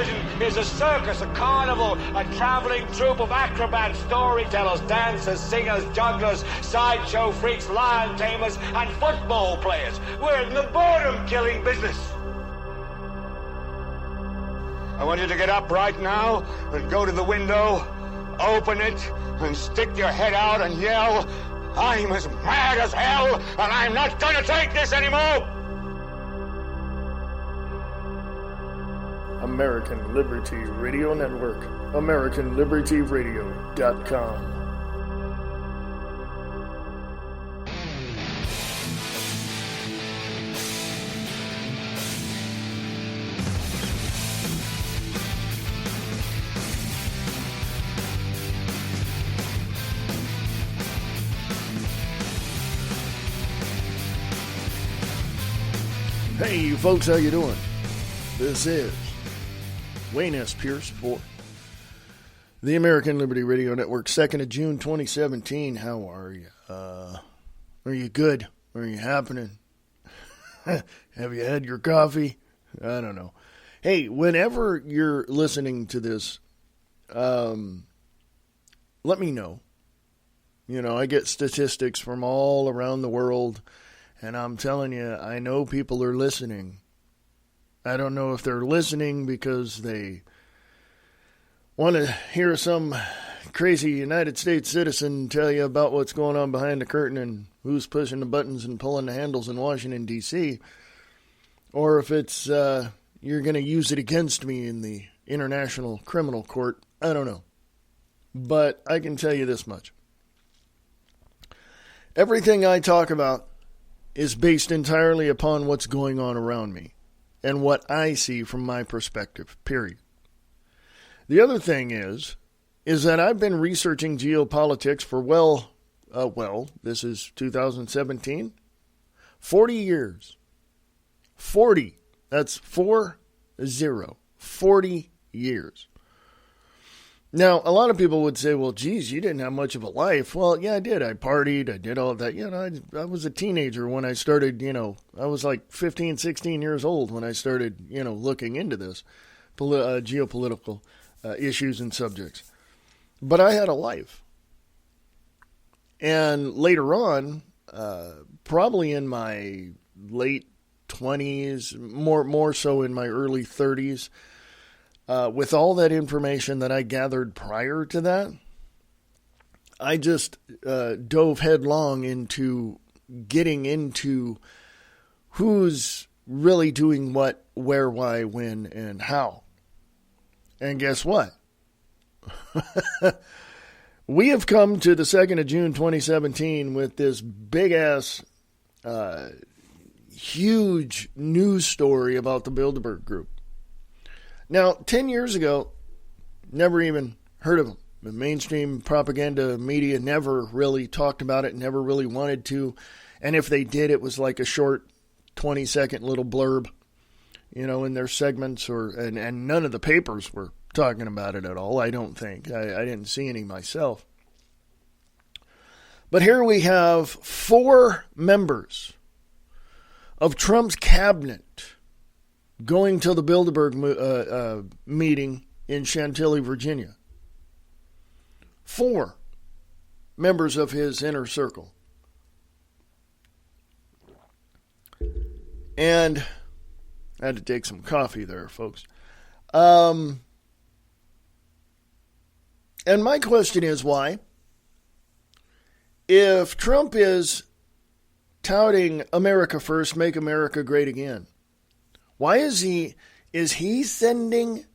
television is a circus, a carnival, a traveling troupe of acrobats, storytellers, dancers, singers, jugglers, sideshow freaks, lion tamers, and football players. We're in the boredom-killing business. I want you to get up right now and go to the window, open it, and stick your head out and yell, "I'm as mad as hell, and I'm not gonna take this anymore!" American Liberty Radio Network, AmericanLibertyRadio.com. Hey, you folks, how you doing? This is Wayne S. Pierce for the American Liberty Radio Network, 2nd of June, 2017. How are you? Are you good? Are you happening? Have you had your coffee? I don't know. Hey, whenever you're listening to this, let me know. You know, I get statistics from all around the world, and I'm telling you, I know people are listening. I don't know if they're listening because they want to hear some crazy United States citizen tell you about what's going on behind the curtain and who's pushing the buttons and pulling the handles in Washington, D.C., or if it's you're going to use it against me in the International Criminal Court. I don't know. But I can tell you this much. Everything I talk about is based entirely upon what's going on around me and what I see from my perspective, period. The other thing is that I've been researching geopolitics for, this is 2017, 40 years. 40. That's 40. 40 years. Now, a lot of people would say, well, geez, you didn't have much of a life. Well, yeah, I did. I partied. I did all of that. You know, I was a teenager when I started, I was like 15, 16 years old when I started, looking into this geopolitical issues and subjects. But I had a life. And later on, probably in my late 20s, more so in my early 30s, with all that information that I gathered prior to that, I just dove headlong into getting into who's really doing what, where, why, when, and how. And guess what? We have come to the 2nd of June 2017 with this big-ass, huge news story about the Bilderberg Group. Now, 10 years ago, never even heard of them. The mainstream propaganda media never really talked about it, never really wanted to. And if they did, it was like a short 20-second little blurb, in their segments. And none of the papers were talking about it at all, I don't think. I didn't see any myself. But here we have 4 members of Trump's cabinet going to the Bilderberg meeting in Chantilly, Virginia. 4 members of his inner circle. And I had to take some coffee there, folks. And my question is, why? If Trump is touting America first, make America great again, why is he sending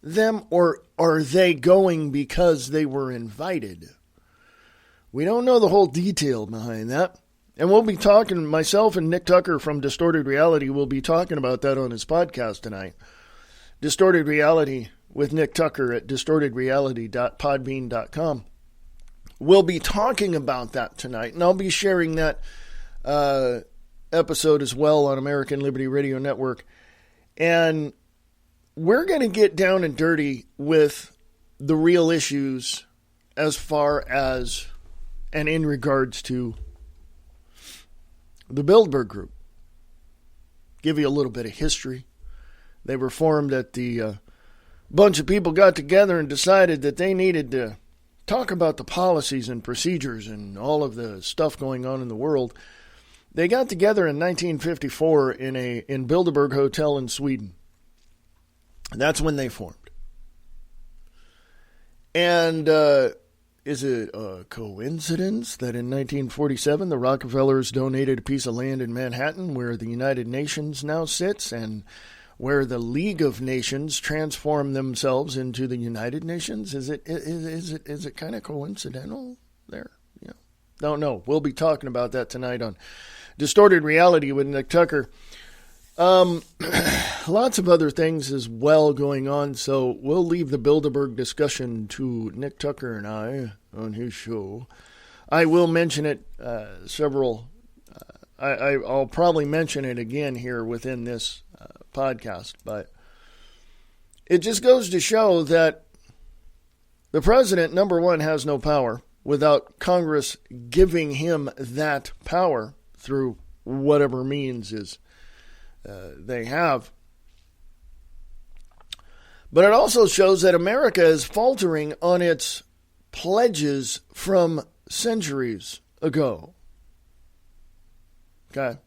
them, or are they going because they were invited? We don't know the whole detail behind that. And we'll be talking, myself and Nick Tucker from Distorted Reality will be talking about that on his podcast tonight. Distorted Reality with Nick Tucker at distortedreality.podbean.com. We'll be talking about that tonight, and I'll be sharing that episode as well on American Liberty Radio Network. And we're going to get down and dirty with the real issues as far as and in regards to the Bilderberg Group. Give you a little bit of history. They were formed at the bunch of people got together and decided that they needed to talk about the policies and procedures and all of the stuff going on in the world. They got together in 1954 in Bilderberg Hotel in Sweden. That's when they formed. And is it a coincidence that in 1947 the Rockefellers donated a piece of land in Manhattan where the United Nations now sits and where the League of Nations transformed themselves into the United Nations? Is it kind of coincidental there? Yeah. Don't know. We'll be talking about that tonight on Distorted Reality with Nick Tucker. Lots of other things as well going on, so we'll leave the Bilderberg discussion to Nick Tucker and I on his show. I will mention it I'll probably mention it again here within this podcast, but it just goes to show that the president, number one, has no power without Congress giving him that power through whatever means they have. But it also shows that America is faltering on its pledges from centuries ago. Okay.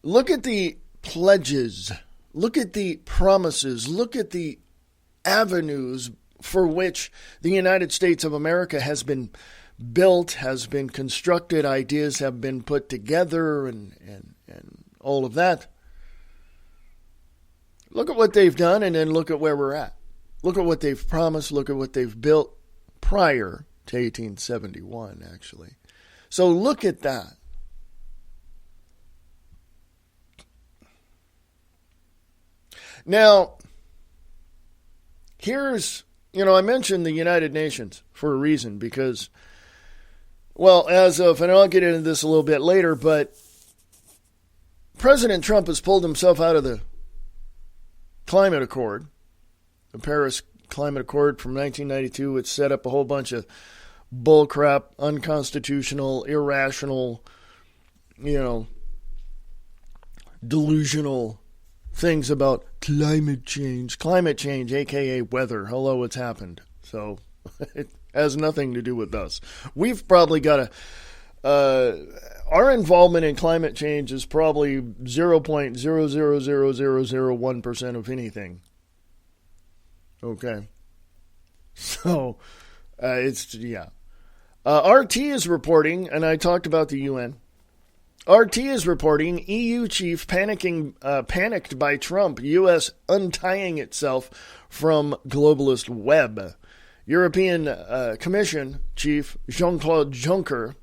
Look at the pledges. Look at the promises. Look at the avenues for which the United States of America has been built, has been constructed, ideas have been put together, and all of that. Look at what they've done, and then look at where we're at. Look at what they've promised. Look at what they've built prior to 1871, actually. So look at that. Now, here's, I mentioned the United Nations for a reason because, well, as of, and I'll get into this a little bit later, but President Trump has pulled himself out of the climate accord, the Paris Climate Accord from 1992, which set up a whole bunch of bullcrap, unconstitutional, irrational, delusional things about climate change, aka weather. Hello, it's happened. So it has nothing to do with us. We've probably got our involvement in climate change is probably 0.00001% of anything. Okay. So RT is reporting, and I talked about the UN. RT is reporting EU chief panicked by Trump, U.S. untying itself from globalist web. European Commission chief Jean-Claude Juncker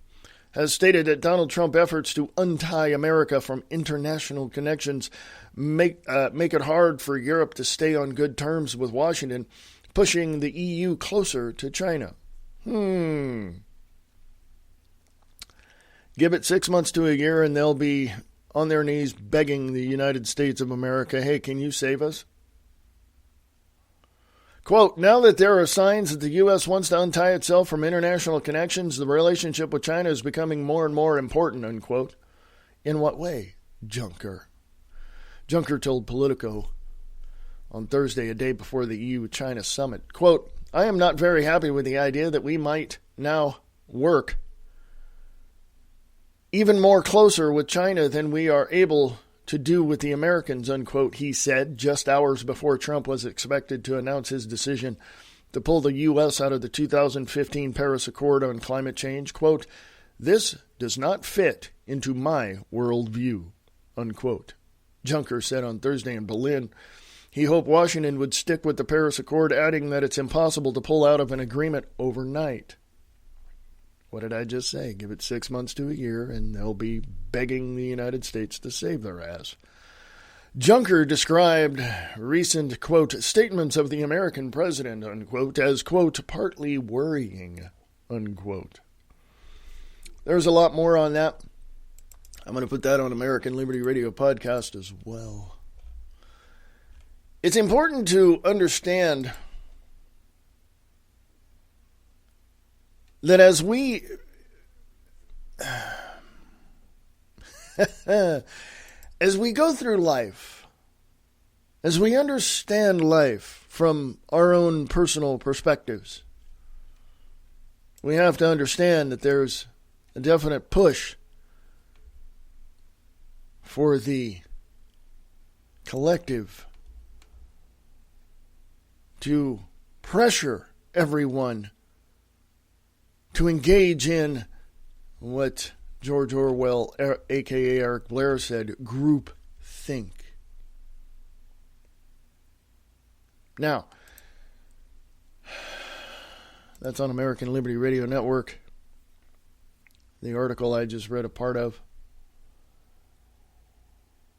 has stated that Donald Trump's efforts to untie America from international connections make it hard for Europe to stay on good terms with Washington, pushing the EU closer to China. Give it 6 months to a year and they'll be on their knees begging the United States of America, hey, can you save us? Quote, now that there are signs that the U.S. wants to untie itself from international connections, the relationship with China is becoming more and more important, unquote. In what way, Juncker? Juncker told Politico on Thursday, a day before the EU-China summit, quote, I am not very happy with the idea that we might now work even more closer with China than we are able to do with the Americans, unquote, he said, just hours before Trump was expected to announce his decision to pull the U.S. out of the 2015 Paris Accord on climate change. Quote, this does not fit into my worldview, unquote. Juncker said on Thursday in Berlin he hoped Washington would stick with the Paris Accord, adding that it's impossible to pull out of an agreement overnight. What did I just say? Give it 6 months to a year, and they'll be begging the United States to save their ass. Juncker described recent, quote, statements of the American president, unquote, as, quote, partly worrying, unquote. There's a lot more on that. I'm going to put that on American Liberty Radio podcast as well. It's important to understand that as we go through life, as we understand life from our own personal perspectives, we have to understand that there's a definite push for the collective to pressure everyone to engage in what George Orwell, a.k.a. Eric Blair, said, group think. Now, that's on American Liberty Radio Network, the article I just read a part of.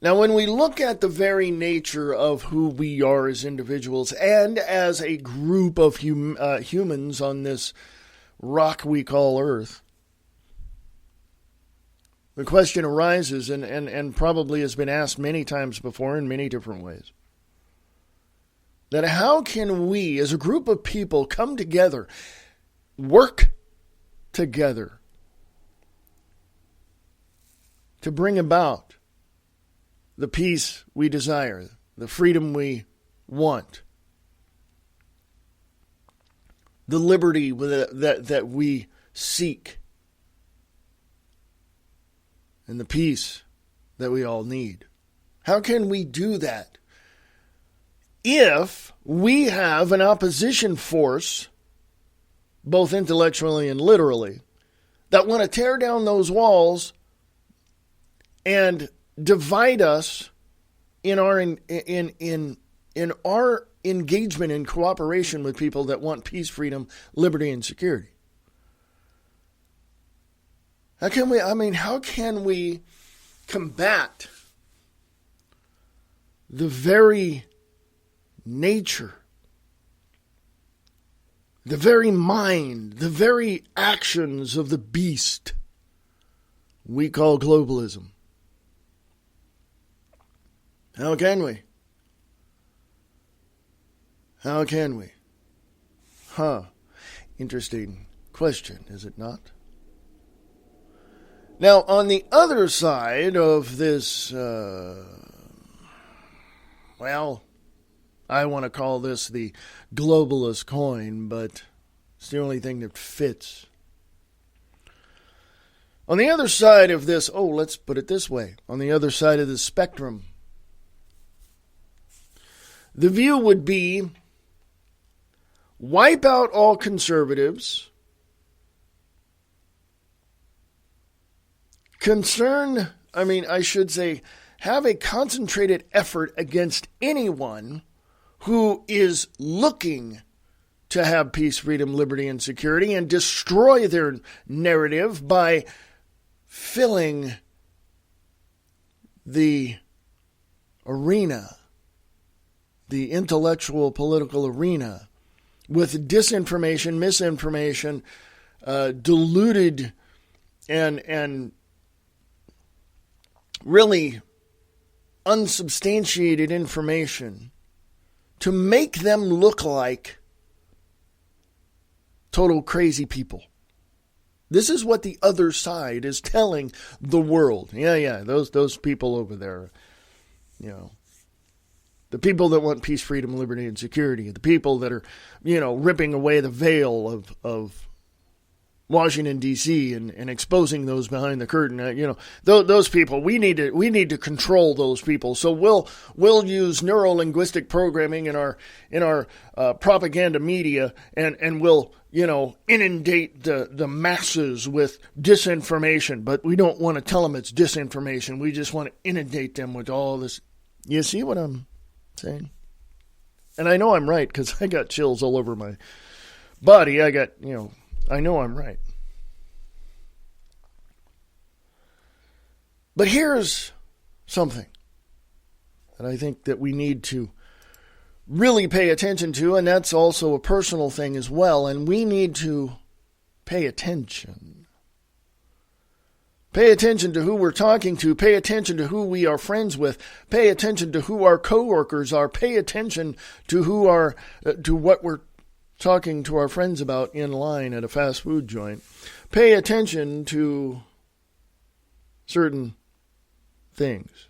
Now, when we look at the very nature of who we are as individuals and as a group of humans on this rock we call Earth, the question arises, and probably has been asked many times before in many different ways, that how can we as a group of people come together, work together to bring about the peace we desire, the freedom we want, the liberty that we seek, and the peace that we all need. How can we do that if we have an opposition force, both intellectually and literally, that want to tear down those walls and divide us in our engagement and cooperation with people that want peace, freedom, liberty, and security? How can we combat the very nature, the very mind, the very actions of the beast we call globalism? How can we? How can we? Interesting question, is it not? Now, on the other side of this, I want to call this the globalist coin, but it's the only thing that fits. On the other side of this, let's put it this way, on the other side of the spectrum, the view would be wipe out all conservatives, have a concentrated effort against anyone who is looking to have peace, freedom, liberty, and security, and destroy their narrative by filling the arena, the intellectual political arena, with disinformation, misinformation, diluted and really unsubstantiated information to make them look like total crazy people. This is what the other side is telling the world. Those people over there, the people that want peace, freedom, liberty, and security, the people that are, ripping away the veil of Washington, D.C. and exposing those behind the curtain. Those people, we need to control those people. So we'll use neuro-linguistic programming in our propaganda media, and we'll inundate the masses with disinformation. But we don't want to tell them it's disinformation. We just want to inundate them with all this. You see what I'm saying? And I know I'm right, because I got chills all over my body. I know I'm right. But here's something that I think that we need to really pay attention to, and that's also a personal thing as well, and we need to pay attention. Pay attention to who we're talking to. Pay attention to who we are friends with. Pay attention to who our coworkers are. Pay attention to to what we're talking to our friends about in line at a fast food joint. Pay attention to certain things.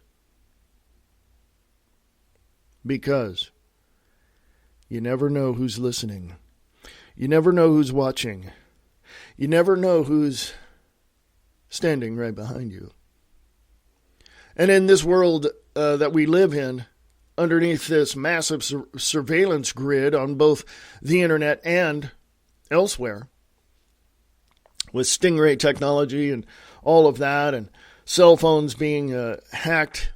Because you never know who's listening. You never know who's watching. You never know who's standing right behind you. And in this world that we live in, underneath this massive surveillance grid on both the internet and elsewhere, with Stingray technology and all of that, and cell phones being hacked,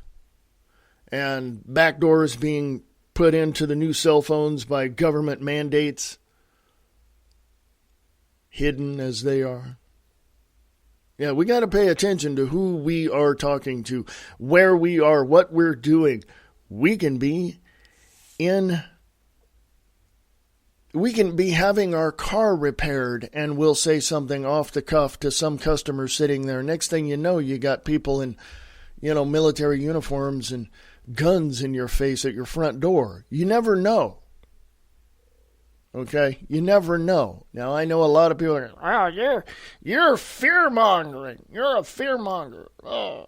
and backdoors being put into the new cell phones by government mandates, hidden as they are. Yeah, we got to pay attention to who we are talking to, where we are, what we're doing. We can be having our car repaired, and we'll say something off the cuff to some customer sitting there. Next thing you know, you got people in, military uniforms and guns in your face at your front door. You never know. Okay? You never know. Now, I know a lot of people are, oh, you're fear-mongering. You're a fear-monger. Oh.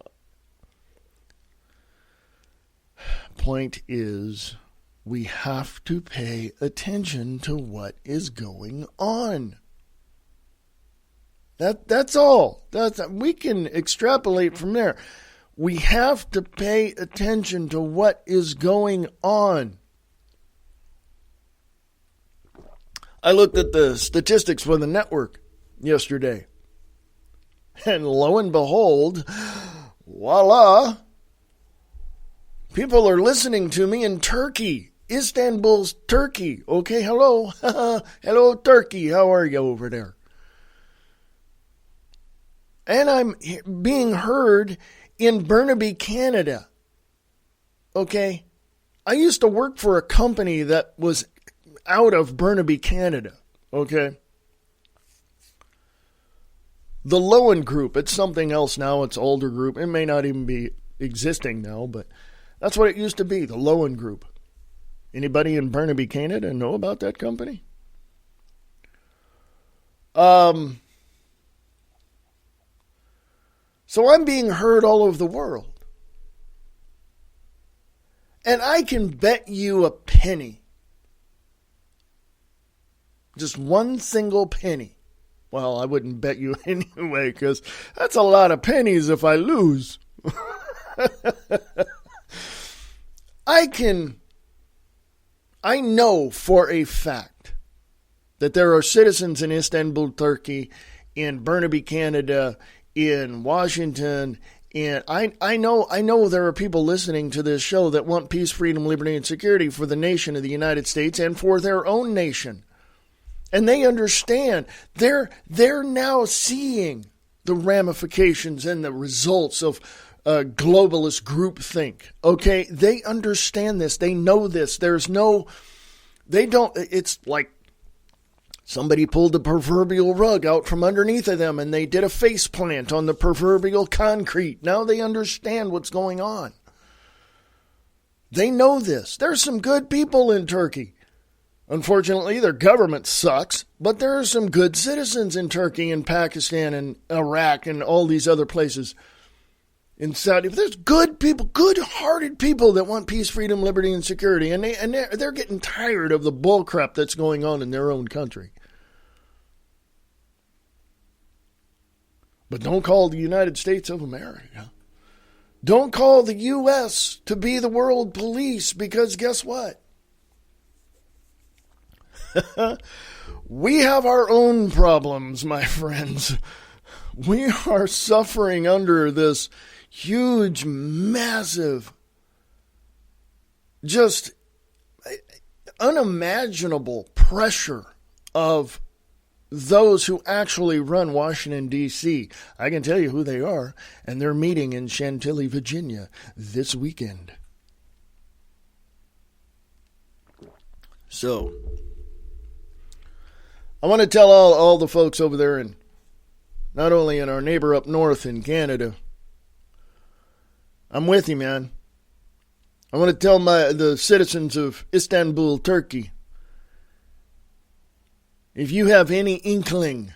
Point is, we have to pay attention to what is going on. That's all. We can extrapolate from there. We have to pay attention to what is going on. I looked at the statistics for the network yesterday. And lo and behold, voila, people are listening to me in Turkey. Istanbul's Turkey. Okay, hello. Hello, Turkey. How are you over there? And I'm being heard in Burnaby, Canada. Okay? I used to work for a company that was out of Burnaby, Canada. Okay? The Lowen Group. It's something else now. It's older group. It may not even be existing now, but that's what it used to be, the Lowen Group. Anybody in Burnaby, Canada know about that company? So I'm being heard all over the world. And I can bet you a penny. Just one single penny. Well, I wouldn't bet you anyway, because that's a lot of pennies if I lose. I know for a fact that there are citizens in Istanbul, Turkey, in Burnaby, Canada, in Washington, and I know there are people listening to this show that want peace, freedom, liberty, and security for the nation of the United States and for their own nation. And they understand. They're now seeing the ramifications and the results of globalist groupthink. Okay, they understand this. They know this. It's like somebody pulled the proverbial rug out from underneath of them and they did a face plant on the proverbial concrete. Now they understand what's going on. They know this. There's some good people in Turkey. Unfortunately, their government sucks, but there are some good citizens in Turkey and Pakistan and Iraq and all these other places. In Saudi, there's good people, good-hearted people that want peace, freedom, liberty, and security, and they're getting tired of the bullcrap that's going on in their own country. But don't call the United States of America. Don't call the U.S. to be the world police, because guess what? We have our own problems, my friends. We are suffering under this huge, massive, just unimaginable pressure of those who actually run Washington, D.C. I can tell you who they are, and they're meeting in Chantilly, Virginia this weekend. So I want to tell all the folks over there, and not only in our neighbor up north in Canada, I'm with you, man. I want to tell the citizens of Istanbul, Turkey, if you have any inkling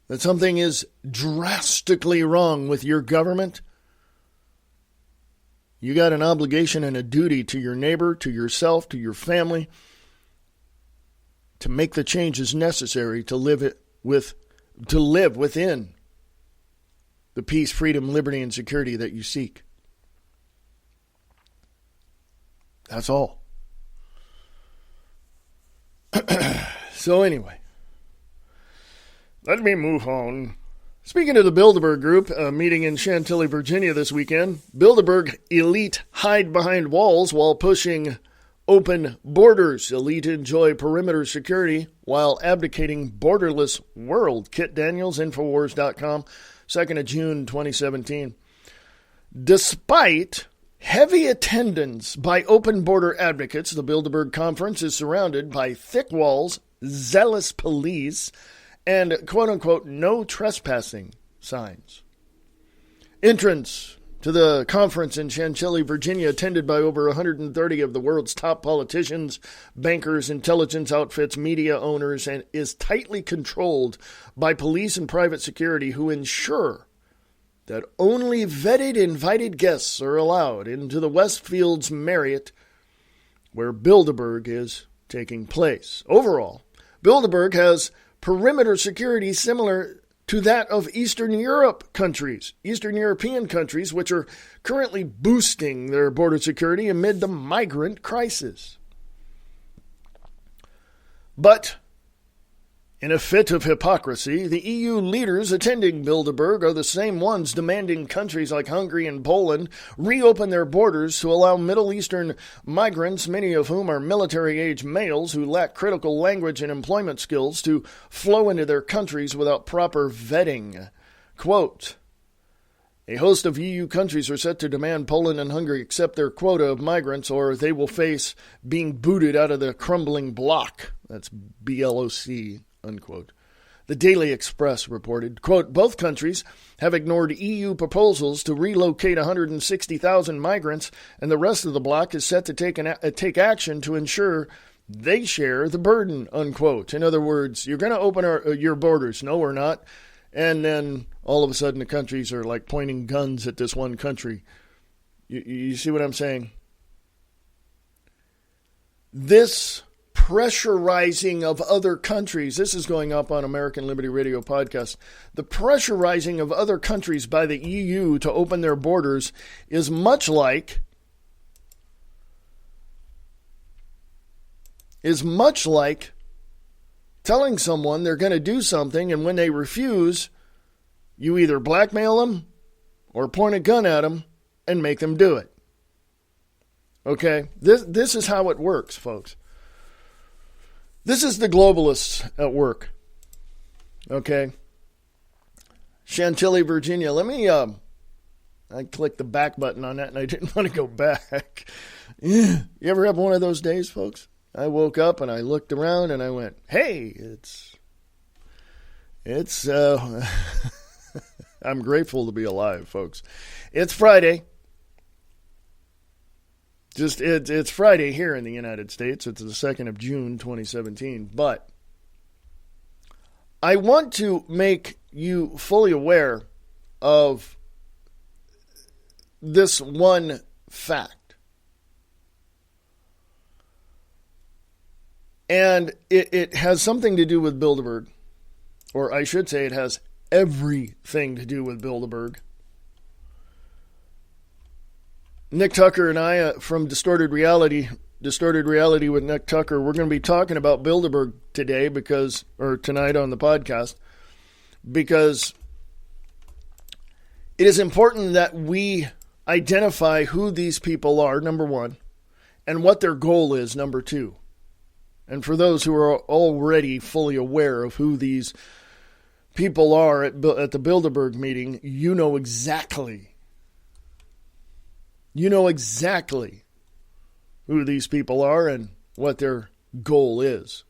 that something is drastically wrong with your government, You got an obligation and a duty to your neighbor, to yourself, to your family, to make the changes necessary to live within the peace, freedom, liberty, and security that you seek. That's all. So anyway, let me move on. Speaking of the Bilderberg Group, a meeting in Chantilly, Virginia this weekend, Bilderberg elite hide behind walls while pushing open borders. Elite enjoy perimeter security while abdicating borderless world. Kit Daniels, Infowars.com, 2nd of June, 2017. Despite heavy attendance by open border advocates, the Bilderberg Conference is surrounded by thick walls, zealous police, and quote-unquote no trespassing signs. Entrance to the conference in Chantilly, Virginia, attended by over 130 of the world's top politicians, bankers, intelligence outfits, media owners, and is tightly controlled by police and private security who ensure that only vetted invited guests are allowed into the Westfield's Marriott, where Bilderberg is taking place. Overall, Bilderberg has perimeter security similar to that of Eastern European countries, which are currently boosting their border security amid the migrant crisis. But in a fit of hypocrisy, the EU leaders attending Bilderberg are the same ones demanding countries like Hungary and Poland reopen their borders to allow Middle Eastern migrants, many of whom are military-age males who lack critical language and employment skills, to flow into their countries without proper vetting. Quote, a host of EU countries are set to demand Poland and Hungary accept their quota of migrants, or they will face being booted out of the crumbling bloc. That's BLOC. Unquote. The Daily Express reported, quote, both countries have ignored EU proposals to relocate 160,000 migrants, and the rest of the bloc is set to take action to ensure they share the burden, unquote. In other words, you're going to open your borders. No, we're not. And then all of a sudden the countries are like pointing guns at this one country. You see what I'm saying? This pressurizing of other countries, this is going up on American Liberty Radio podcast, the pressurizing of other countries by the EU to open their borders is much like telling someone they're going to do something, and when they refuse, you either blackmail them or point a gun at them and make them do it. Okay? This is how it works, folks. This is the globalists at work. Okay? Chantilly, Virginia. Let me, I clicked the back button on that and I didn't want to go back. You ever have one of those days, folks? I woke up and I looked around and I went, hey, it's I'm grateful to be alive, folks. It's Friday. It's Friday here in the United States. It's the 2nd of June, 2017. But I want to make you fully aware of this one fact. And it has something to do with Bilderberg. Or I should say it has everything to do with Bilderberg. Nick Tucker and I from Distorted Reality with Nick Tucker, we're going to be talking about Bilderberg today tonight on the podcast, because it is important that we identify who these people are, number one, and what their goal is, number two. And for those who are already fully aware of who these people are at the Bilderberg meeting, you know exactly who these people are and what their goal is.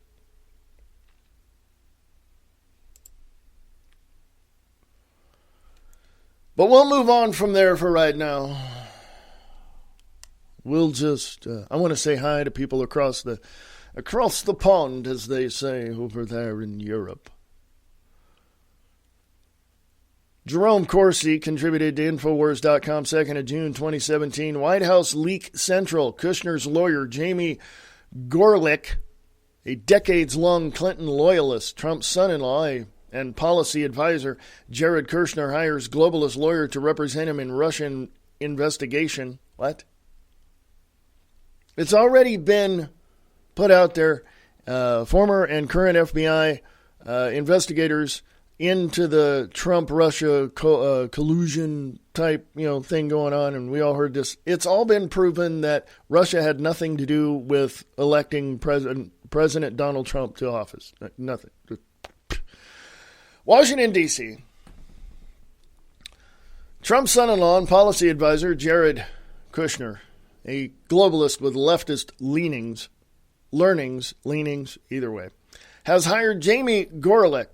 But we'll move on from there for right now. We'll just, I want to say hi to people across the pond, as they say over there in Europe. Jerome Corsi contributed to Infowars.com 2nd of June 2017. White House leak central. Kushner's lawyer, Jamie Gorelick, a decades-long Clinton loyalist, Trump's son-in-law, and policy advisor, Jared Kushner, hires globalist lawyer to represent him in Russian investigation. What? It's already been put out there. Former and current FBI investigators into the Trump-Russia collusion type, thing going on, and we all heard this. It's all been proven that Russia had nothing to do with electing President Donald Trump to office. Nothing. Washington, D.C. Trump's son-in-law and policy advisor, Jared Kushner, a globalist with leftist leanings, either way, has hired Jamie Gorelick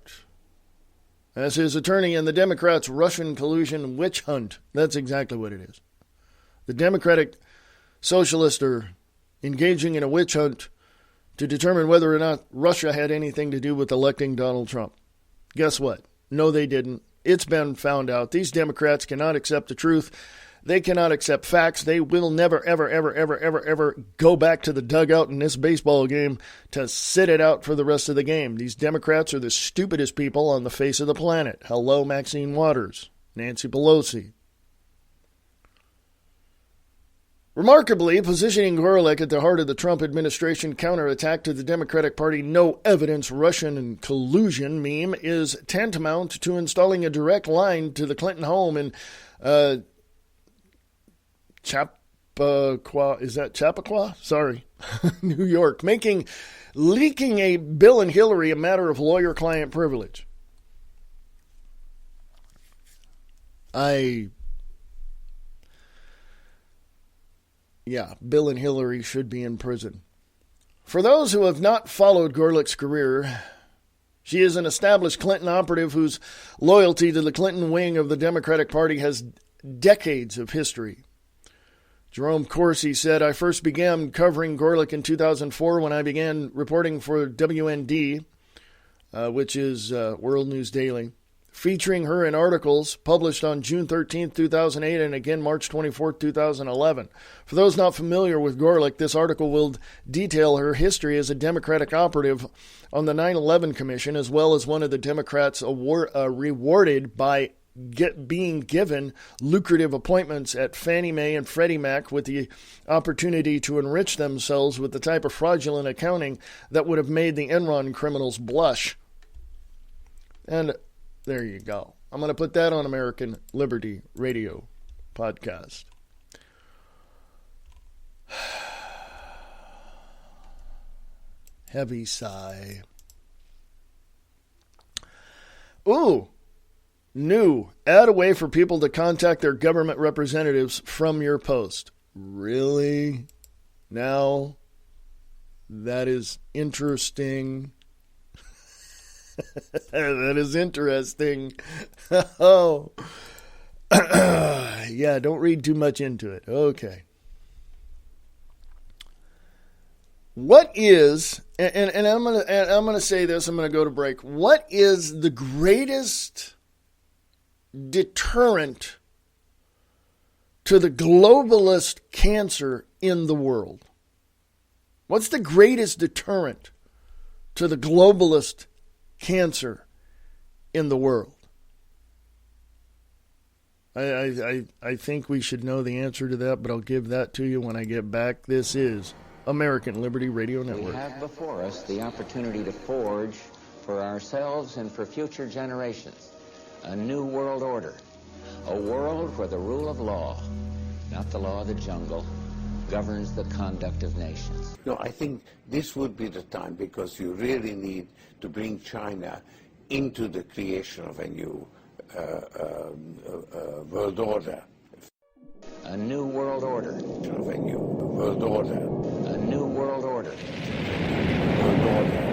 as his attorney in the Democrats' Russian collusion witch hunt. That's exactly what it is. The Democratic Socialists are engaging in a witch hunt to determine whether or not Russia had anything to do with electing Donald Trump. Guess what? No, they didn't. It's been found out. These Democrats cannot accept the truth. They cannot accept facts. They will never, ever, ever, ever, ever, ever go back to the dugout in this baseball game to sit it out for the rest of the game. These Democrats are the stupidest people on the face of the planet. Hello, Maxine Waters, Nancy Pelosi. Remarkably, positioning Gorelick at the heart of the Trump administration counterattack to the Democratic Party no evidence Russian collusion meme is tantamount to installing a direct line to the Clinton home in Chappaqua, is that Chappaqua? Sorry, New York, leaking a Bill and Hillary a matter of lawyer-client privilege. Bill and Hillary should be in prison. For those who have not followed Gorelick's career, she is an established Clinton operative whose loyalty to the Clinton wing of the Democratic Party has decades of history. Jerome Corsi said, I first began covering Gorelick in 2004 when I began reporting for WND, which is World News Daily, featuring her in articles published on June 13, 2008, and again March 24, 2011. For those not familiar with Gorelick, this article will detail her history as a Democratic operative on the 9/11 Commission, as well as one of the Democrats rewarded by being given lucrative appointments at Fannie Mae and Freddie Mac with the opportunity to enrich themselves with the type of fraudulent accounting that would have made the Enron criminals blush. And there you go. I'm going to put that on American Liberty Radio podcast. Heavy sigh. Ooh. New. Add a way for people to contact their government representatives from your post. Really? Now, that is interesting. That is interesting. Oh. Yeah, don't read too much into it. Okay. What is, and I'm gonna say this, I'm gonna go to break. What is the greatest deterrent to the globalist cancer in the world? What's the greatest deterrent to the globalist cancer in the world? I think we should know the answer to that, but I'll give that to you when I get back. This is American Liberty Radio Network. We have before us the opportunity to forge for ourselves and for future generations a new world order, a world where the rule of law, not the law of the jungle, governs the conduct of nations. No, I think this would be the time, because you really need to bring China into the creation of a new world order. A new world order. Of a new world order. A new world order. World order.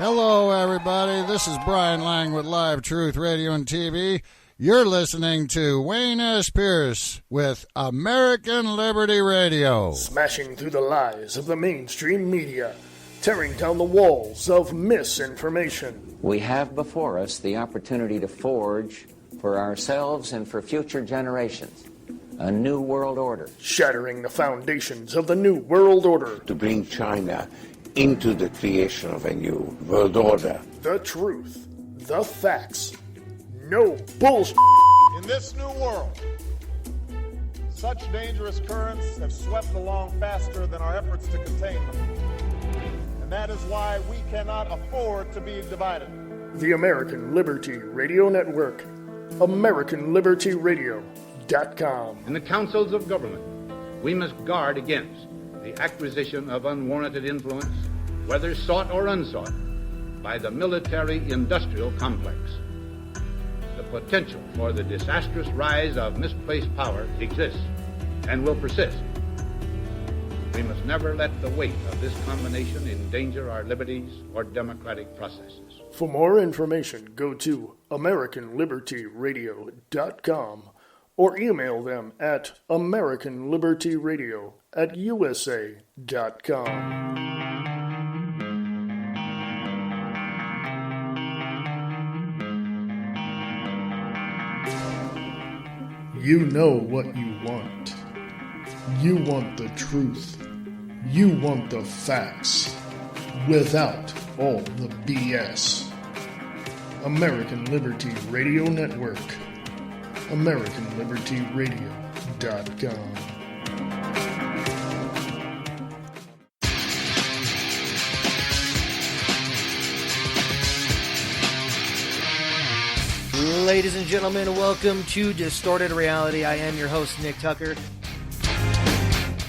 Hello, everybody. This is Brian Lang with Live Truth Radio and TV. You're listening to Wayne S. Pierce with American Liberty Radio. Smashing through the lies of the mainstream media, tearing down the walls of misinformation. We have before us the opportunity to forge for ourselves and for future generations a new world order. Shattering the foundations of the new world order. To bring China into the creation of a new world order. The truth, the facts, no bullshit. In this new world, such dangerous currents have swept along faster than our efforts to contain them. And that is why we cannot afford to be divided. The American Liberty Radio Network, AmericanLibertyRadio.com. In the councils of government, we must guard against the acquisition of unwarranted influence, whether sought or unsought, by the military-industrial complex. The potential for the disastrous rise of misplaced power exists and will persist. We must never let the weight of this combination endanger our liberties or democratic processes. For more information, go to AmericanLibertyRadio.com or email them at AmericanLibertyRadio@USA.com. You know what you want. You want the truth. You want the facts. Without all the BS. American Liberty Radio Network. AmericanLibertyRadio.com. Ladies and gentlemen, welcome to Distorted Reality. I am your host, Nick Tucker,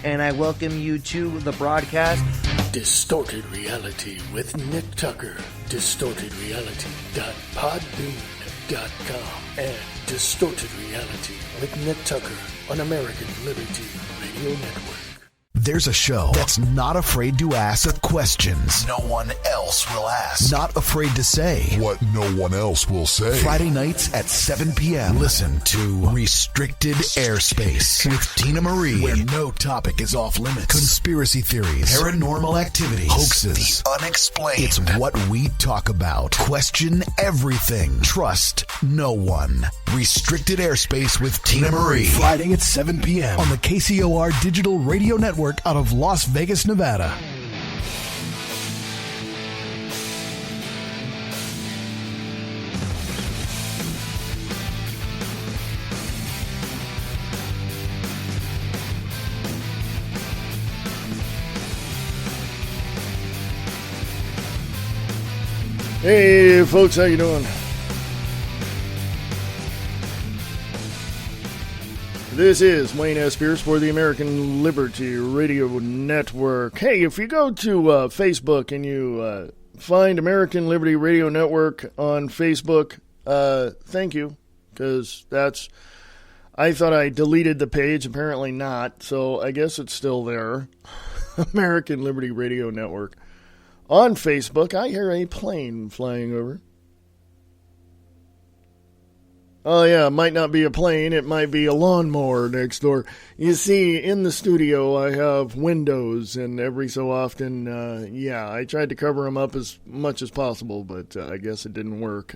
and I welcome you to the broadcast. Distorted Reality with Nick Tucker. DistortedReality.podbean.com and Distorted Reality with Nick Tucker on American Liberty Radio Network. There's a show that's not afraid to ask questions no one else will ask. Not afraid to say what no one else will say. Friday nights at 7 p.m. Listen to Restricted Airspace with Tina Marie, where no topic is off limits. Conspiracy theories, paranormal activities, hoaxes, the unexplained. It's what we talk about. Question everything. Trust no one. Restricted Airspace with Tina Marie. Friday at 7 p.m. on the KCOR Digital Radio Network out of Las Vegas, Nevada. Hey folks, how you doing? This is Wayne S. Pierce for the American Liberty Radio Network. Hey, if you go to Facebook and you find American Liberty Radio Network on Facebook, thank you, because I thought I deleted the page, apparently not, so I guess it's still there. American Liberty Radio Network. On Facebook, I hear a plane flying over. Oh, yeah, it might not be a plane. It might be a lawnmower next door. You see, in the studio, I have windows, and every so often, I tried to cover them up as much as possible, but I guess it didn't work.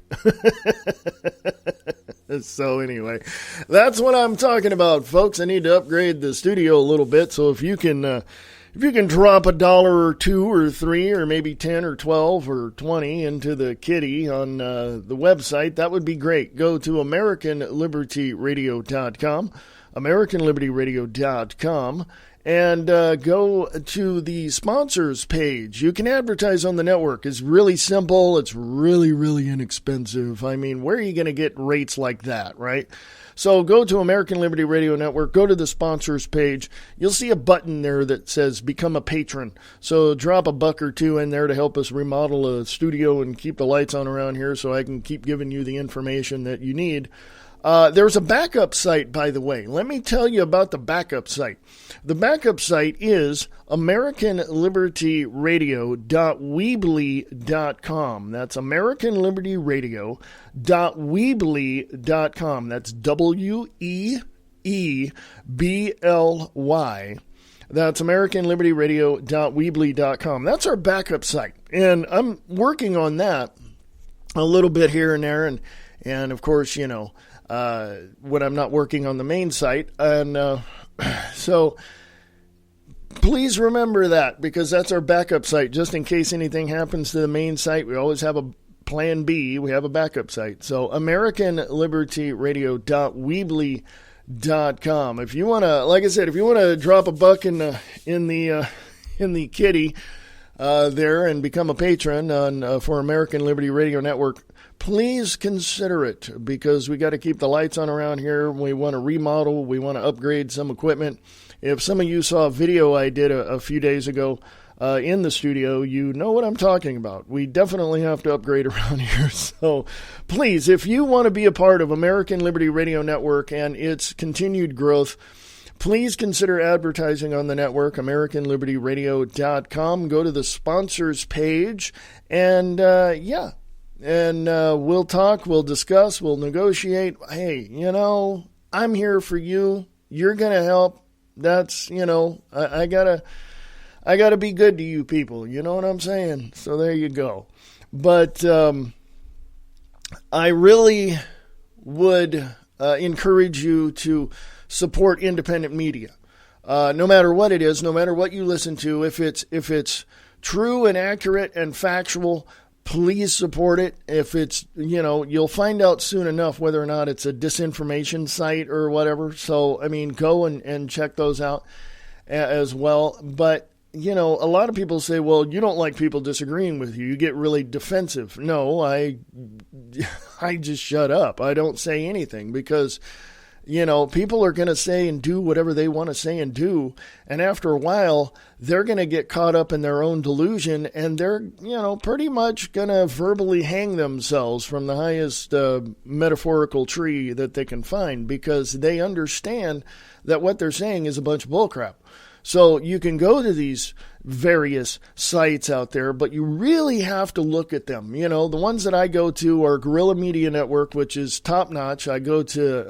So anyway, that's what I'm talking about, folks. I need to upgrade the studio a little bit, so if you can drop $1 or $2 or $3 or maybe 10 or 12 or 20 into the kitty on the website, that would be great. Go to AmericanLibertyRadio.com, AmericanLibertyRadio.com, and go to the sponsors page. You can advertise on the network. It's really simple. It's really, really inexpensive. I mean, where are you going to get rates like that, right? So go to American Liberty Radio Network, go to the sponsors page. You'll see a button there that says become a patron. So drop $1 or $2 in there to help us remodel a studio and keep the lights on around here so I can keep giving you the information that you need. There's a backup site, by the way. Let me tell you about the backup site. The backup site is AmericanLibertyRadio.weebly.com. That's AmericanLibertyRadio.weebly.com. That's WEEBLY. That's AmericanLibertyRadio.weebly.com. That's our backup site. And I'm working on that a little bit here and there. And of course, when I'm not working on the main site. And so please remember that, because that's our backup site. Just in case anything happens to the main site, we always have a plan B. We have a backup site. So AmericanLibertyRadio.weebly.com. If you want to, like I said, if you want to drop a buck in the kitty there and become a patron for American Liberty Radio Network, please consider it, because we got to keep the lights on around here. We want to remodel. We want to upgrade some equipment. If some of you saw a video I did a few days ago in the studio, you know what I'm talking about. We definitely have to upgrade around here. So please, if you want to be a part of American Liberty Radio Network and its continued growth, please consider advertising on the network, AmericanLibertyRadio.com. Go to the sponsors page, and we'll talk, we'll discuss, we'll negotiate. Hey, I'm here for you. You're going to help. That's, I gotta be good to you people. You know what I'm saying? So there you go. But I really would encourage you to support independent media. No matter what it is, no matter what you listen to, if it's true and accurate and factual, please support it. If it's, you'll find out soon enough whether or not it's a disinformation site or whatever. So, go and check those out as well. But, a lot of people say, well, you don't like people disagreeing with you. You get really defensive. No, I just shut up. I don't say anything, because people are going to say and do whatever they want to say and do. And after a while, they're going to get caught up in their own delusion, and they're, pretty much going to verbally hang themselves from the highest metaphorical tree that they can find, because they understand that what they're saying is a bunch of bullcrap. So you can go to these various sites out there, but you really have to look at them. The ones that I go to are Guerrilla Media Network, which is top notch. I go to,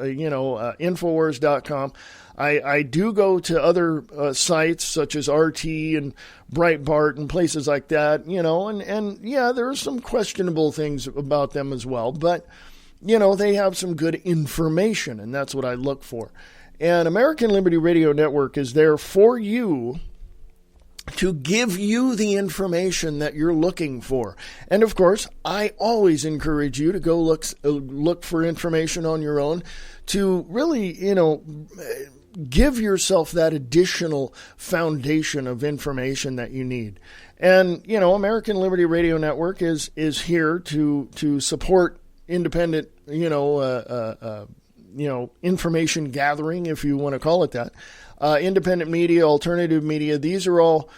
Infowars.com. I do go to other sites such as RT and Breitbart and places like that, and there are some questionable things about them as well. But, they have some good information, and that's what I look for. And American Liberty Radio Network is there for you, to give you the information that you're looking for. And of course, I always encourage you to go look for information on your own, to really, give yourself that additional foundation of information that you need. And, American Liberty Radio Network is here to support independent, information gathering, if you want to call it that. Independent media, alternative media, these are all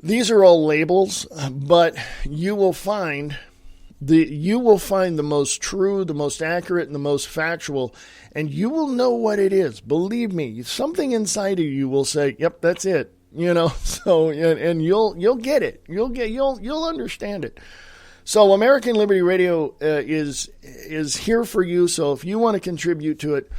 labels, but you will find the most true, the most accurate, and the most factual, and you will know what it is. Believe me, something inside of you will say, "Yep, that's it." So and you'll get it. You'll understand it. So American Liberty Radio is here for you. So if you want to contribute to it,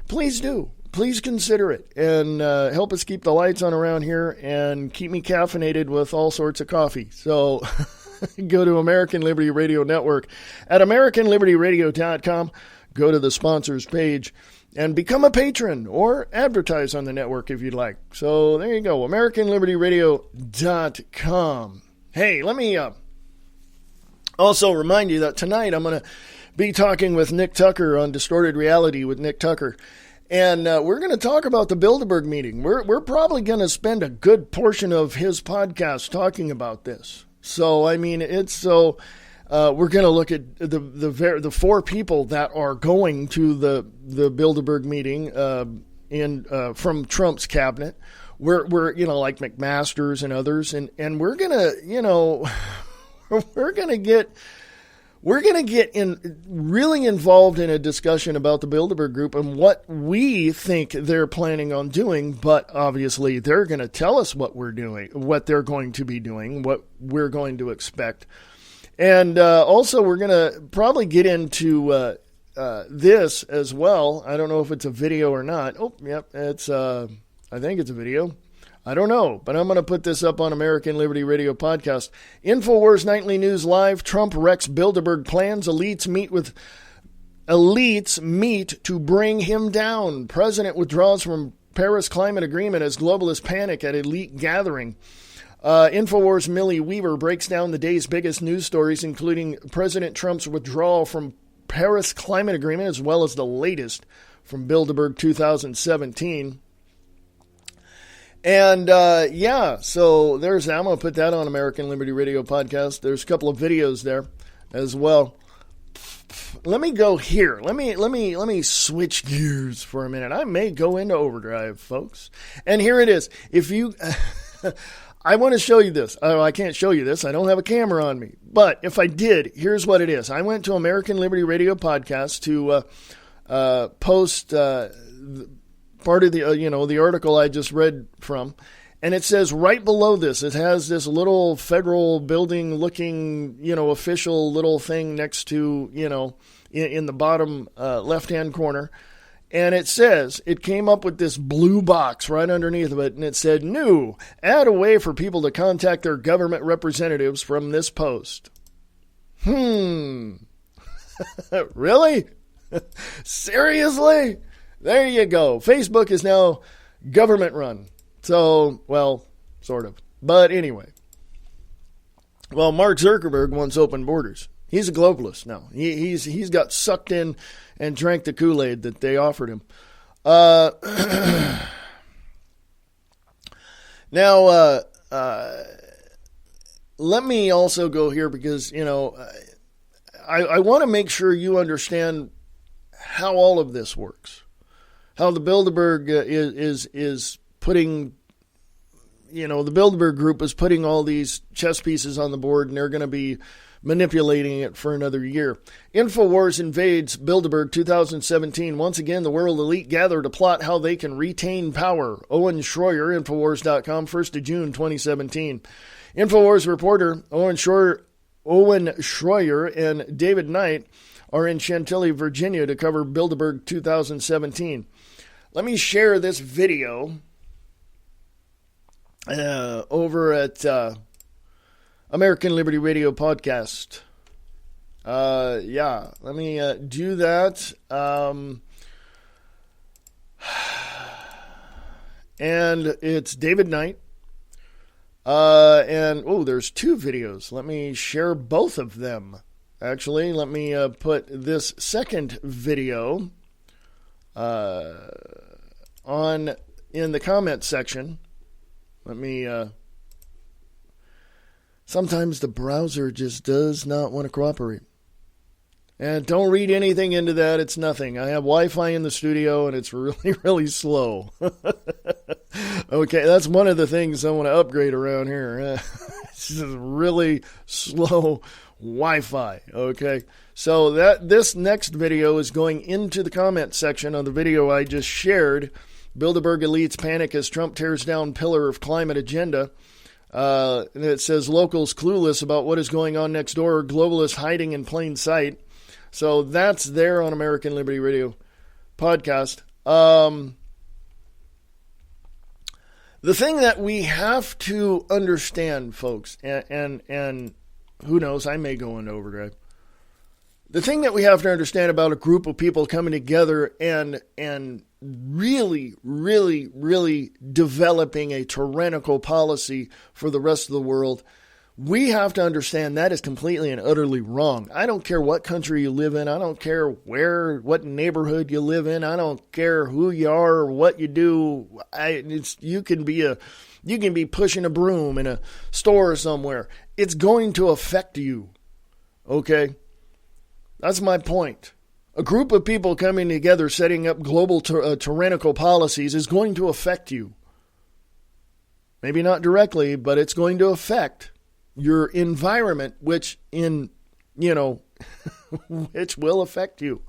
please do. Please consider it, and help us keep the lights on around here, and keep me caffeinated with all sorts of coffee. So go to American Liberty Radio Network at AmericanLibertyRadio.com. Go to the sponsors page and become a patron, or advertise on the network if you'd like. So there you go, AmericanLibertyRadio.com. Hey, let me also remind you that tonight I'm going to be talking with Nick Tucker on Distorted Reality with Nick Tucker. And we're going to talk about the Bilderberg meeting. We're probably going to spend a good portion of his podcast talking about this. So, we're going to look at the four people that are going to the Bilderberg meeting from Trump's cabinet. We're like McMaster's and others, and we're going to, we're going to get we're going to get really involved in a discussion about the Bilderberg Group and what we think they're planning on doing. But obviously, they're going to tell us what we're doing, what they're going to be doing, what we're going to expect. And also, we're going to probably get into this as well. I don't know if it's a video or not. Oh, yep, it's. I think it's a video. I don't know, but I'm going to put this up on American Liberty Radio Podcast. InfoWars Nightly News Live. Trump wrecks Bilderberg plans. Elites meet to bring him down. President withdraws from Paris Climate Agreement as globalists panic at elite gathering. InfoWars Millie Weaver breaks down the day's biggest news stories, including President Trump's withdrawal from Paris Climate Agreement, as well as the latest from Bilderberg 2017. And, so there's that. I'm going to put that on American Liberty Radio Podcast. There's a couple of videos there as well. Let me go here. Let me switch gears for a minute. I may go into overdrive, folks. And here it is. If you, I want to show you this. Oh, I can't show you this. I don't have a camera on me. But if I did, here's what it is. I went to American Liberty Radio Podcast to post part of the the article I just read from, and it says right below this, it has this little federal building looking official little thing next to in the bottom left hand corner, and it says it came up with this blue box right underneath of it, and it said new, add a way for people to contact their government representatives from this post. Really? Seriously? There you go. Facebook is now government run. So, well, sort of. But anyway. Well, Mark Zuckerberg wants open borders. He's a globalist now. He's got sucked in and drank the Kool-Aid that they offered him. Now, let me also go here because, I want to make sure you understand how all of this works. How the Bilderberg is putting, the Bilderberg group is putting all these chess pieces on the board, and they're going to be manipulating it for another year. InfoWars invades Bilderberg 2017. Once again, the world elite gather to plot how they can retain power. Owen Schroyer, Infowars.com, 1st of June 2017. InfoWars reporter Owen Schroyer and David Knight are in Chantilly, Virginia to cover Bilderberg 2017. Let me share this video over at American Liberty Radio Podcast. Let me do that. And it's David Knight. There's two videos. Let me share both of them. Actually, let me put this second video on in the comment section. Let me sometimes the browser just does not want to cooperate. And don't read anything into that. It's nothing. I have Wi-Fi in the studio, and it's really, really slow. Okay, that's one of the things I want to upgrade around here. It's just really slow Wi-Fi. Okay, so this next video is going into the comment section of the video I just shared. Bilderberg elites panic as Trump tears down pillar of climate agenda. And it says locals clueless about what is going on next door. Globalists hiding in plain sight. So that's there on American Liberty Radio Podcast. The thing that we have to understand, folks, and who knows, I may go into overdrive. The thing that we have to understand about a group of people coming together and really, really, really developing a tyrannical policy for the rest of the world, we have to understand that is completely and utterly wrong. I don't care what country you live in. I don't care what neighborhood you live in. I don't care who you are or what you do. You can be pushing a broom in a store somewhere. It's going to affect you. Okay? That's my point. A group of people coming together, setting up global tyrannical policies is going to affect you. Maybe not directly, but it's going to affect your environment, which in, which will affect you.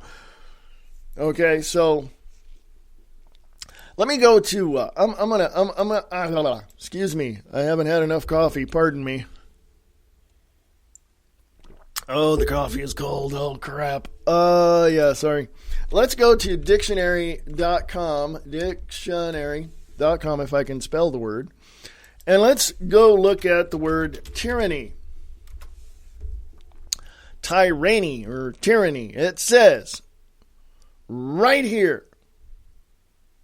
Okay, so let me go to, excuse me, I haven't had enough coffee, pardon me. Oh, the coffee is cold, oh crap. Yeah, sorry. Let's go to dictionary.com if I can spell the word, and let's go look at the word tyranny. Tyranny or tyranny. It says right here,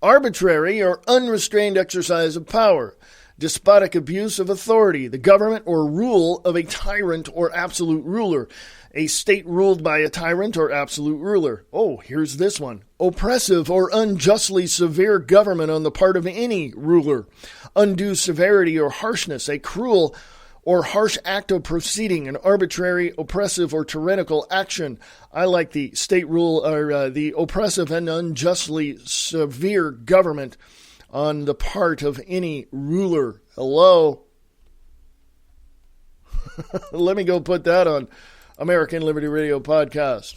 arbitrary or unrestrained exercise of power, despotic abuse of authority, the government or rule of a tyrant or absolute ruler, a state ruled by a tyrant or absolute ruler. Oh, here's this one. Oppressive or unjustly severe government on the part of any ruler, undue severity or harshness, a cruel or harsh act of proceeding, an arbitrary, oppressive, or tyrannical action. I like the state rule, or the oppressive and unjustly severe government on the part of any ruler. Hello? Let me go put that on American Liberty Radio podcast.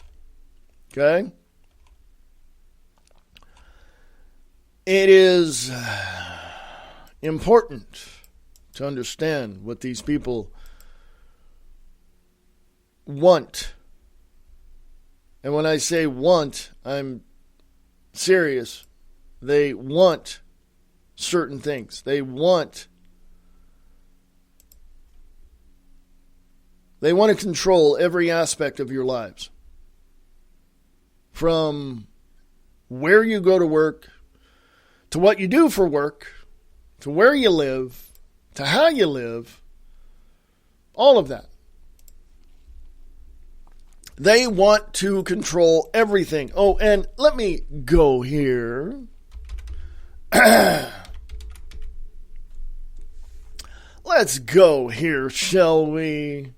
Okay? It is important to understand what these people want. And when I say want, I'm serious. They want certain things. They want to control every aspect of your lives. From where you go to work, to what you do for work, to where you live, to how you live, all of that. They want to control everything. Oh, and let me go here. Let's go here, shall we?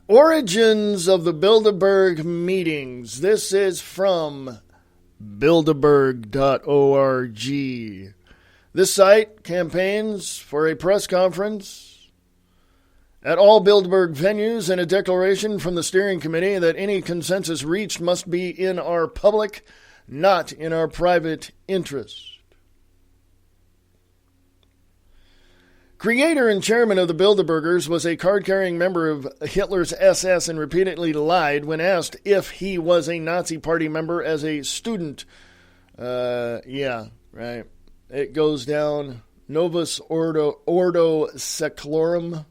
Origins of the Bilderberg meetings. This is from Bilderberg.org. This site campaigns for a press conference at all Bilderberg venues and a declaration from the steering committee that any consensus reached must be in our public, not in our private interest. Creator and chairman of the Bilderbergers was a card-carrying member of Hitler's SS and repeatedly lied when asked if he was a Nazi Party member as a student. Yeah, right. It goes down. Novus Ordo Seclorum,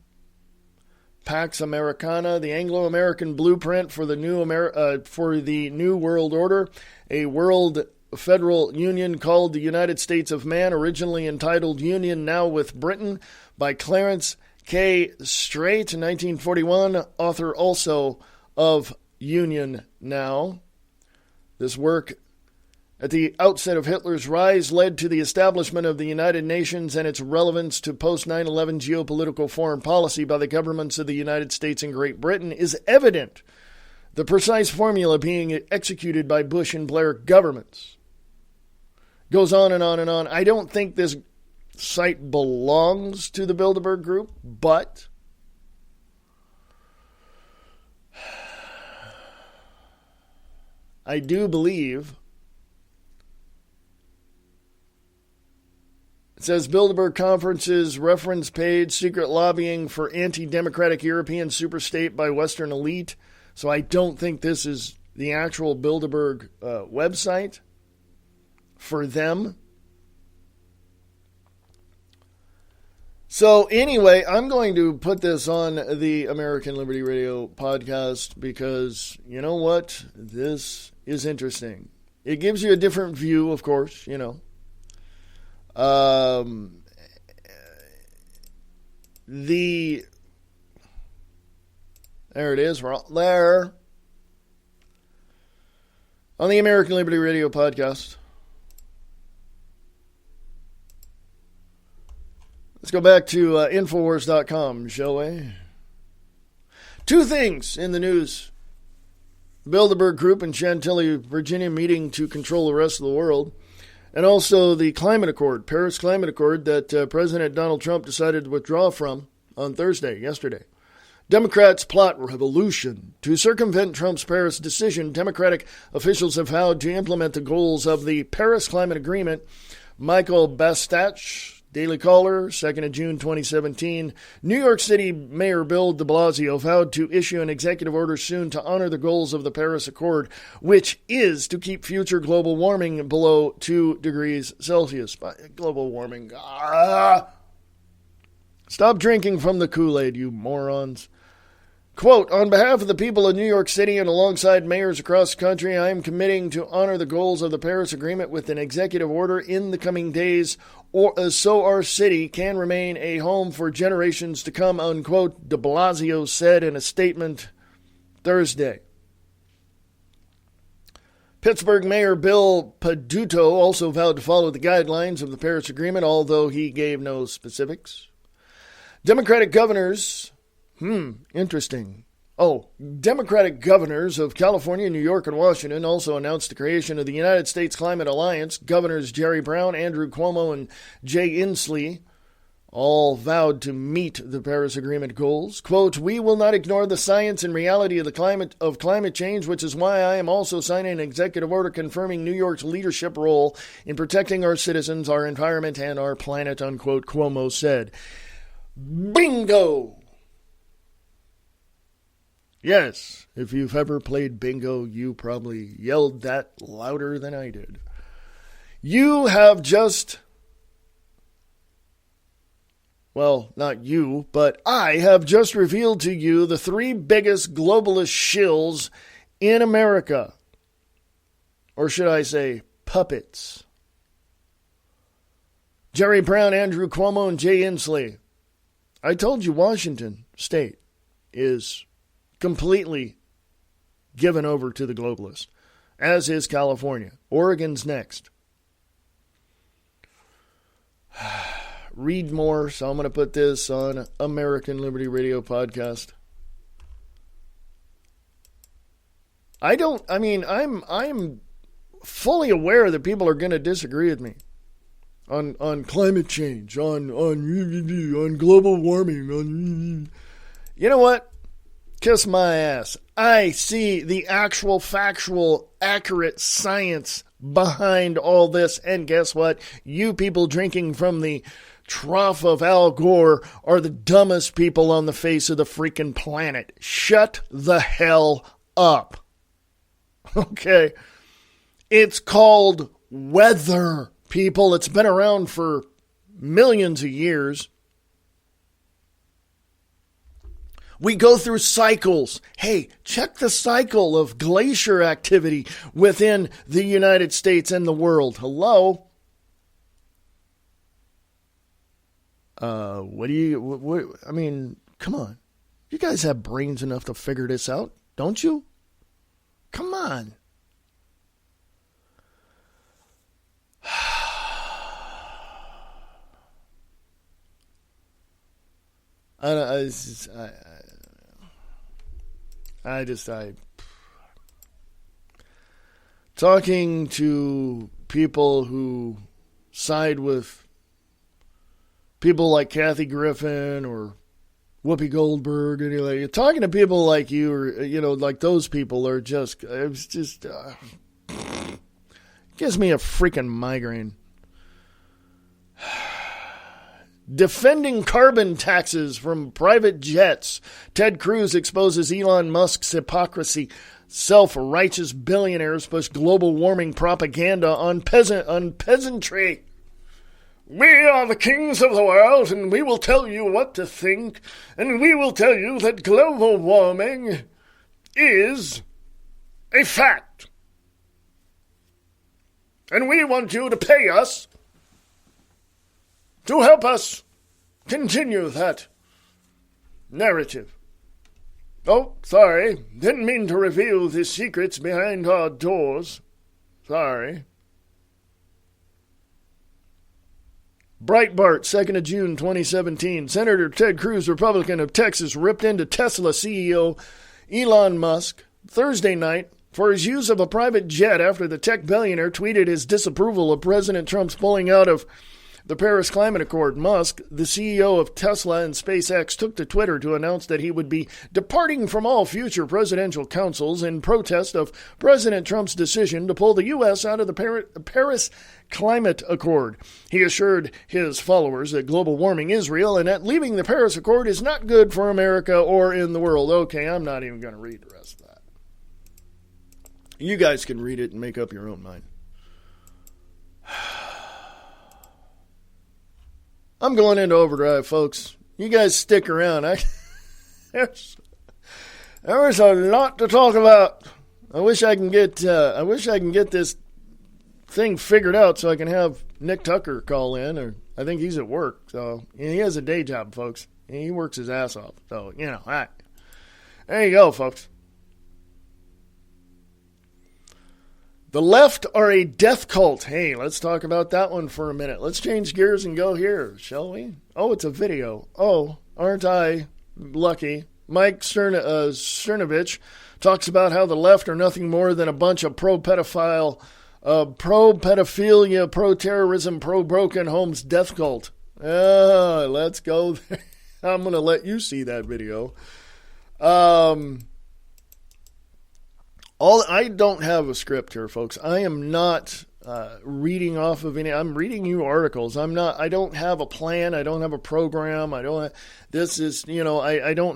Pax Americana, the Anglo-American blueprint for the New World Order, a world federal union called the United States of Man, originally entitled Union Now with Britain, by Clarence K. Strait, 1941, author also of Union Now. This work, at the outset of Hitler's rise, led to the establishment of the United Nations and its relevance to post-9/11 geopolitical foreign policy by the governments of the United States and Great Britain is evident. The precise formula being executed by Bush and Blair governments. Goes on and on and on. I don't think this site belongs to the Bilderberg Group, but I do believe it says Bilderberg conferences, reference page, secret lobbying for anti-democratic European superstate by Western elite. So I don't think this is the actual Bilderberg website for them. So anyway, I'm going to put this on the American Liberty Radio podcast because, you know what? This is interesting. It gives you a different view, of course, you know. There it is. We're there. On the American Liberty Radio podcast. Let's go back to Infowars.com, shall we? Two things in the news. Bilderberg Group in Chantilly, Virginia, meeting to control the rest of the world. And also the climate accord, Paris Climate Accord, that President Donald Trump decided to withdraw from. on Thursday, yesterday. Democrats plot revolution. To circumvent Trump's Paris decision, Democratic officials have vowed to implement the goals of the Paris Climate Agreement. Michael Bastach, Daily Caller, 2nd of June 2017. New York City Mayor Bill de Blasio vowed to issue an executive order soon to honor the goals of the Paris Accord, which is to keep future global warming below 2 degrees Celsius. Global warming. Stop drinking from the Kool-Aid, you morons. Quote, on behalf of the people of New York City and alongside mayors across the country, I am committing to honor the goals of the Paris Agreement with an executive order in the coming days, so our city can remain a home for generations to come, unquote, de Blasio said in a statement Thursday. Pittsburgh Mayor Bill Peduto also vowed to follow the guidelines of the Paris Agreement, although he gave no specifics. Democratic governors... interesting. Democratic governors of California, New York, and Washington also announced the creation of the United States Climate Alliance. Governors Jerry Brown, Andrew Cuomo, and Jay Inslee all vowed to meet the Paris Agreement goals. Quote, we will not ignore the science and reality of climate change, which is why I am also signing an executive order confirming New York's leadership role in protecting our citizens, our environment, and our planet, unquote, Cuomo said. Bingo! Yes, if you've ever played bingo, you probably yelled that louder than I did. You have just... Well, not you, but I have just revealed to you the 3 biggest globalist shills in America. Or should I say, puppets. Jerry Brown, Andrew Cuomo, and Jay Inslee. I told you Washington State is completely given over to the globalists, as is California. Oregon's next. Read more, so I'm going to put this on American Liberty Radio podcast. I'm fully aware that people are going to disagree with me on climate change, on global warming, You know what? Kiss my ass. I see the actual, factual, accurate science behind all this. And guess what? You people drinking from the trough of Al Gore are the dumbest people on the face of the freaking planet. Shut the hell up. Okay? It's called weather, people. It's been around for millions of years. We go through cycles. Hey, check the cycle of glacier activity within the United States and the world. Hello? Come on. You guys have brains enough to figure this out, don't you? Come on. Talking to people who side with people like Kathy Griffin or Whoopi Goldberg, anyway, talking to people like you or, like those people are gives me a freaking migraine. Defending carbon taxes from private jets. Ted Cruz exposes Elon Musk's hypocrisy. Self-righteous billionaires push global warming propaganda on peasantry. We are the kings of the world, and we will tell you what to think, and we will tell you that global warming is a fact. And we want you to pay us to help us continue that narrative. Oh, sorry. Didn't mean to reveal the secrets behind our doors. Sorry. Breitbart, 2nd of June, 2017. Senator Ted Cruz, Republican of Texas, ripped into Tesla CEO Elon Musk Thursday night for his use of a private jet after the tech billionaire tweeted his disapproval of President Trump's pulling out of the Paris Climate Accord. Musk, the CEO of Tesla and SpaceX, took to Twitter to announce that he would be departing from all future presidential councils in protest of President Trump's decision to pull the U.S. out of the Paris Climate Accord. He assured his followers that global warming is real and that leaving the Paris Accord is not good for America or in the world. Okay, I'm not even going to read the rest of that. You guys can read it and make up your own mind. I'm going into overdrive, folks. You guys stick around. There's a lot to talk about. I wish I can get this thing figured out so I can have Nick Tucker call in. Or I think he's at work, so he has a day job, folks. He works his ass off. So all right. There you go, folks. The left are a death cult. Hey, let's talk about that one for a minute. Let's change gears and go here, shall we? Oh, it's a video. Oh, aren't I lucky? Mike Cernovich talks about how the left are nothing more than a bunch of pro-pedophilia, pro-terrorism, pro-broken homes death cult. Let's go there. I'm going to let you see that video. I don't have a script here, folks. I am not reading off of any. I'm reading you articles. I don't have a plan. I don't have a program. I don't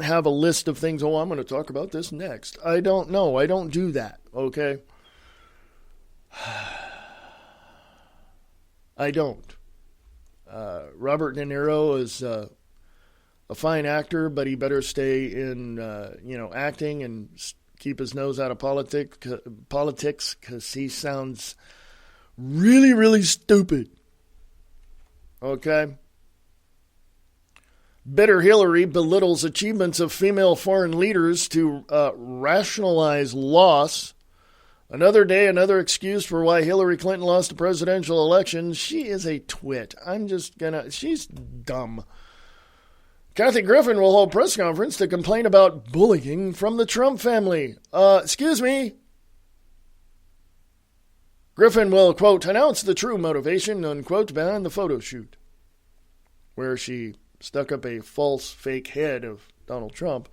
have a list of things. Oh, I'm going to talk about this next. I don't know. I don't do that. Okay. I don't. Robert De Niro is a fine actor, but he better stay in, acting and keep his nose out of politics because he sounds really, really stupid. Okay? Bitter Hillary belittles achievements of female foreign leaders to rationalize loss. Another day, another excuse for why Hillary Clinton lost the presidential election. She is a twit. She's dumb. Kathy Griffin will hold press conference to complain about bullying from the Trump family. Excuse me. Griffin will, quote, announce the true motivation, unquote, behind the photo shoot, where she stuck up a false fake head of Donald Trump.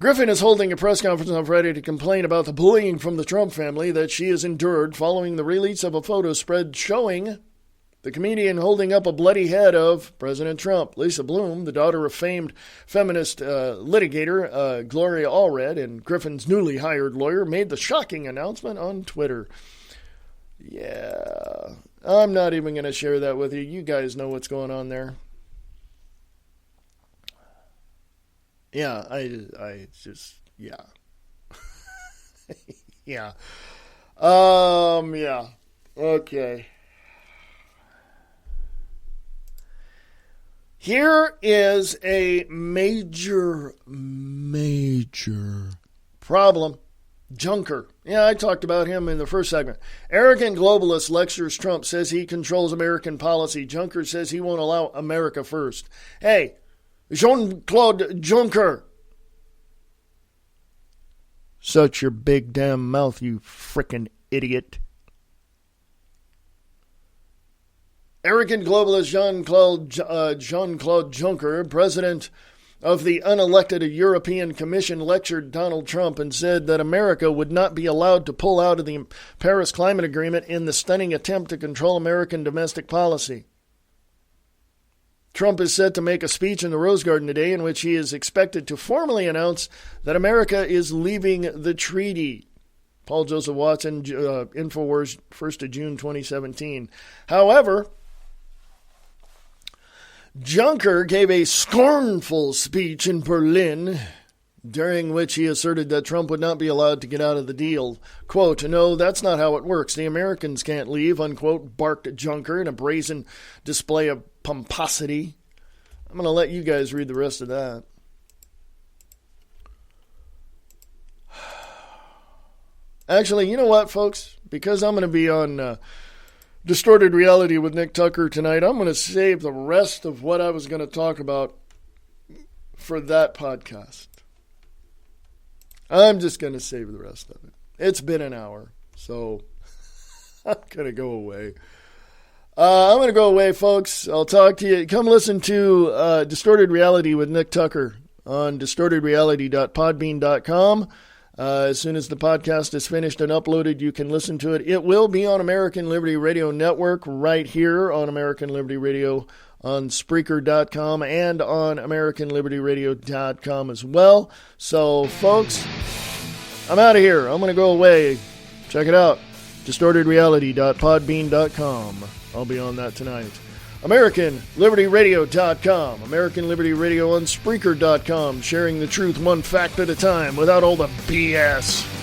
Griffin is holding a press conference on Friday to complain about the bullying from the Trump family that she has endured following the release of a photo spread showing the comedian holding up a bloody head of President Trump. Lisa Bloom, the daughter of famed feminist litigator Gloria Allred and Griffin's newly hired lawyer, made the shocking announcement on Twitter. Yeah, I'm not even going to share that with you. You guys know what's going on there. Yeah, I just, yeah. Yeah. Yeah. Okay. Here is a major problem. Juncker. Yeah, I talked about him in the first segment. Arrogant globalist lectures Trump, says he controls American policy. Juncker says he won't allow America first. Hey, Jean-Claude Juncker. Shut your big damn mouth, you frickin' idiot. Arrogant globalist Jean-Claude Juncker, president of the unelected European Commission, lectured Donald Trump and said that America would not be allowed to pull out of the Paris Climate Agreement in the stunning attempt to control American domestic policy. Trump is set to make a speech in the Rose Garden today in which he is expected to formally announce that America is leaving the treaty. Paul Joseph Watson, InfoWars, 1st of June 2017. However, Juncker gave a scornful speech in Berlin, during which he asserted that Trump would not be allowed to get out of the deal. Quote, no, that's not how it works. The Americans can't leave, unquote, barked Juncker in a brazen display of pomposity. I'm going to let you guys read the rest of that. Actually, you know what, folks? Because I'm going to be on Distorted Reality with Nick Tucker tonight, I'm going to save the rest of what I was going to talk about for that podcast. I'm just going to save the rest of it. It's been an hour, so I'm going to go away. I'm going to go away, folks. I'll talk to you. Come listen to Distorted Reality with Nick Tucker on distortedreality.podbean.com. As soon as the podcast is finished and uploaded, you can listen to it. It will be on American Liberty Radio Network right here on American Liberty Radio on Spreaker.com and on AmericanLibertyRadio.com as well. So, folks, I'm out of here. I'm going to go away. Check it out. DistortedReality.podbean.com. I'll be on that tonight. AmericanLibertyRadio.com. American Liberty Radio on Spreaker.com. Sharing the truth one fact at a time without all the BS.